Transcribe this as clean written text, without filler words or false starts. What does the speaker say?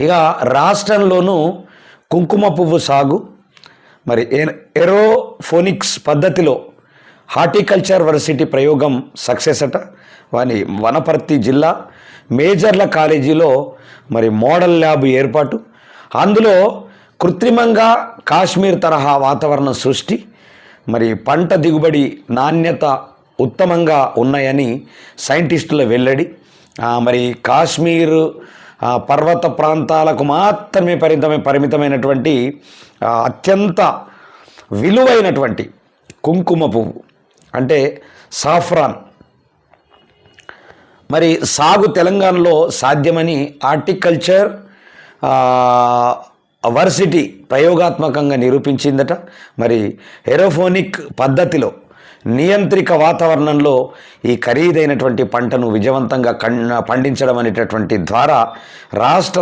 ఇక రాష్ట్రంలోనూ కుంకుమ పువ్వు సాగు మరి ఏరోఫోనిక్స్ పద్ధతిలో హార్టికల్చర్ వర్సిటీ ప్రయోగం సక్సెస్ అట. వనపర్తి జిల్లా మేజర్ల కాలేజీలో మరి మోడల్ ల్యాబ్ ఏర్పాటు, అందులో కృత్రిమంగా కాశ్మీర్ తరహా వాతావరణ సృష్టి, మరి పంట దిగుబడి నాణ్యత ఉత్తమంగా ఉన్నాయని సైంటిస్టుల వెల్లడి. మరి కాశ్మీర్ పర్వత ప్రాంతాలకు మాత్రమే పరిమితమైనటువంటి అత్యంత విలువైనటువంటి కుంకుమ పువ్వు అంటే సాఫ్రాన్ మరి సాగు తెలంగాణలో సాధ్యమని హార్టికల్చర్ వర్సిటీ ప్రయోగాత్మకంగా నిరూపించిందట. మరి ఏరోఫోనిక్ పద్ధతిలో నియంత్రిక వాతావరణంలో ఈ ఖరీదైనటువంటి పంటను విజయవంతంగా పండించడం అనేటటువంటి ద్వారా రాష్ట్ర